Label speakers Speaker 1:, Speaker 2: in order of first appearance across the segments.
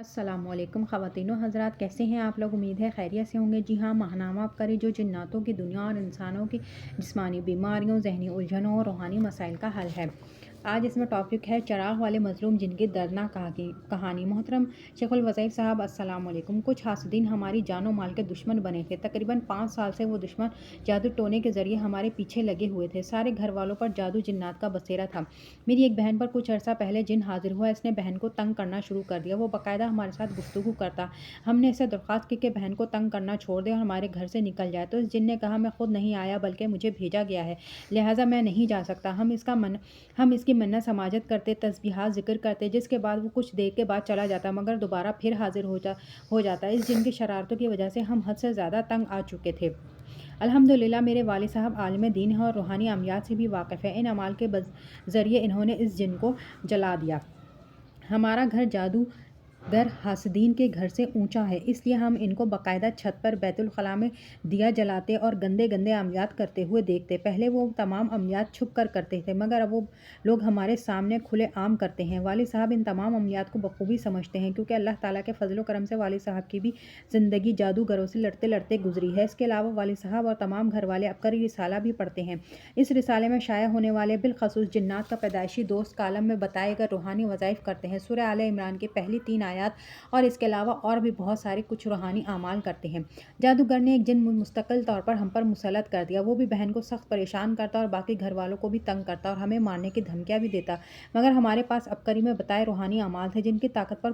Speaker 1: السلام علیکم خواتین و حضرات، کیسے ہیں آپ لوگ؟ امید ہے خیریت سے ہوں گے۔ جی ہاں، ماہنامہ ابکری جو جناتوں کی دنیا اور انسانوں کی جسمانی بیماریوں، ذہنی الجھنوں اور روحانی مسائل کا حل ہے۔ آج اس میں ٹاپک ہے چراغ والے مظلوم جن کی دردناک کہانی۔ محترم شیخ الوظائف صاحب، السلام علیکم۔ کچھ حاسدین ہماری جان و مال کے دشمن بنے تھے۔ تقریباً 5 سال سے وہ دشمن جادو ٹونے کے ذریعے ہمارے پیچھے لگے ہوئے تھے۔ سارے گھر والوں پر جادو جنات کا بسیرا تھا۔ میری ایک بہن پر کچھ عرصہ پہلے جن حاضر ہوا، اس نے بہن کو تنگ کرنا شروع کر دیا۔ وہ باقاعدہ ہمارے ساتھ گفتگو کرتا۔ ہم نے اسے درخواست کی کہ بہن کو تنگ کرنا چھوڑ دے اور ہمارے گھر سے نکل جائے، تو اس جن نے کہا، میں خود نہیں آیا بلکہ مجھے بھیجا گیا ہے، لہٰذا میں نہیں جا سکتا۔ ہم اس کی منت سماجت کرتے، تسبیحات ذکر کرتے، جس کے بعد وہ کچھ دیر کے بعد چلا جاتا مگر دوبارہ پھر حاضر ہو جاتا۔ اس جن کی شرارتوں کی وجہ سے ہم حد سے زیادہ تنگ آ چکے تھے۔ الحمدللہ میرے والد صاحب عالم دین ہیں اور روحانی عملیات سے بھی واقف ہیں۔ ان اعمال کے ذریعے انہوں نے اس جن کو جلا دیا۔ ہمارا گھر جادوگر حاسدین کے گھر سے اونچا ہے، اس لیے ہم ان کو باقاعدہ چھت پر بیت الخلاء میں دیا جلاتے اور گندے عملیات کرتے ہوئے دیکھتے۔ پہلے وہ تمام عملیات چھپ کر کرتے تھے مگر اب وہ لوگ ہمارے سامنے کھلے عام کرتے ہیں۔ والد صاحب ان تمام عملیات کو بخوبی سمجھتے ہیں، کیونکہ اللہ تعالیٰ کے فضل و کرم سے والد صاحب کی بھی زندگی جادوگروں سے لڑتے گزری ہے۔ اس کے علاوہ والد صاحب اور تمام گھر والے ابکری رسالہ بھی پڑھتے ہیں۔ اس رسالے میں شائع ہونے والے بالخصوص جنات کا پیدائشی دوست کالم میں بتائے گئے روحانی وظائف کرتے ہیں۔ سورہ آل عمران کی پہلی 3 آیات اور اس کے علاوہ اور بھی بہت سارے کچھ روحانی اعمال کرتے ہیں۔ جادوگر نے ایک جن مستقل طور پر ہم پر مسلط کر دیا۔ وہ بھی بہن کو سخت پریشان کرتا اور باقی گھر والوں کو بھی تنگ کرتا اور ہمیں مارنے کی دھمکیاں بھی دیتا، مگر ہمارے پاس ابکری میں بتائے روحانی اعمال تھے جن کی طاقت پر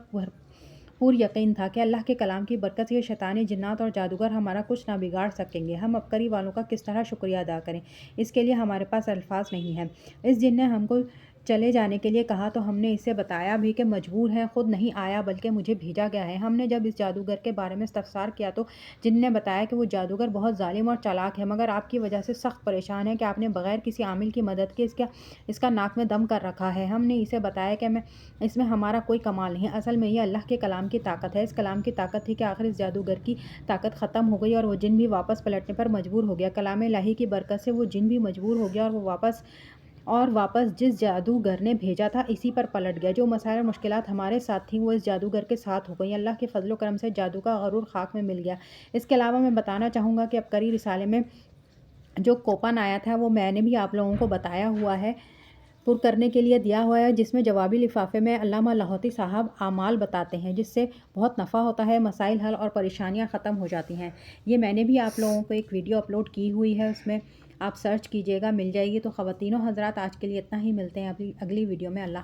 Speaker 1: پور یقین تھا کہ اللہ کے کلام کی برکت سے یہ شیطانی جنات اور جادوگر ہمارا کچھ نہ بگاڑ سکیں گے۔ ہم ابکری والوں کا کس طرح شکریہ ادا کریں، اس کے لیے ہمارے پاس الفاظ نہیں ہیں۔ اس جن نے ہم کو چلے جانے کے لیے کہا تو ہم نے اسے بتایا بھی کہ مجبور ہے، خود نہیں آیا بلکہ مجھے بھیجا گیا ہے۔ ہم نے جب اس جادوگر کے بارے میں استفسار کیا تو جن نے بتایا کہ وہ جادوگر بہت ظالم اور چالاک ہے، مگر آپ کی وجہ سے سخت پریشان ہے کہ آپ نے بغیر کسی عامل کی مدد کے اس کا ناک میں دم کر رکھا ہے۔ ہم نے اسے بتایا کہ اس میں ہمارا کوئی کمال نہیں، اصل میں یہ اللہ کے کلام کی طاقت ہے۔ اس کلام کی طاقت تھی کہ آخر اس جادوگر کی طاقت ختم ہو گئی اور وہ جن بھی واپس پلٹنے پر مجبور ہو گیا۔ کلام الہی کی برکت سے وہ جن بھی مجبور ہو گیا اور واپس جس جادوگر نے بھیجا تھا اسی پر پلٹ گیا۔ جو مسائل اور مشکلات ہمارے ساتھ تھیں وہ اس جادوگر کے ساتھ ہو گئی۔ اللہ کے فضل و کرم سے جادو کا غرور خاک میں مل گیا۔ اس کے علاوہ میں بتانا چاہوں گا کہ ابکری رسالے میں جو کوپن آیا تھا وہ میں نے بھی آپ لوگوں کو بتایا ہوا ہے، پر کرنے کے لیے دیا ہوا ہے، جس میں جوابی لفافے میں علامہ لاہوتی صاحب اعمال بتاتے ہیں جس سے بہت نفع ہوتا ہے، مسائل حل اور پریشانیاں ختم ہو جاتی ہیں۔ یہ میں نے بھی آپ لوگوں کو ایک ویڈیو اپلوڈ کی ہوئی ہے، اس میں آپ سرچ کیجئے گا، مل جائے گی۔ تو خواتین و حضرات، آج کے لیے اتنا ہی، ملتے ہیں اگلی ویڈیو میں۔ اللہ حافظ۔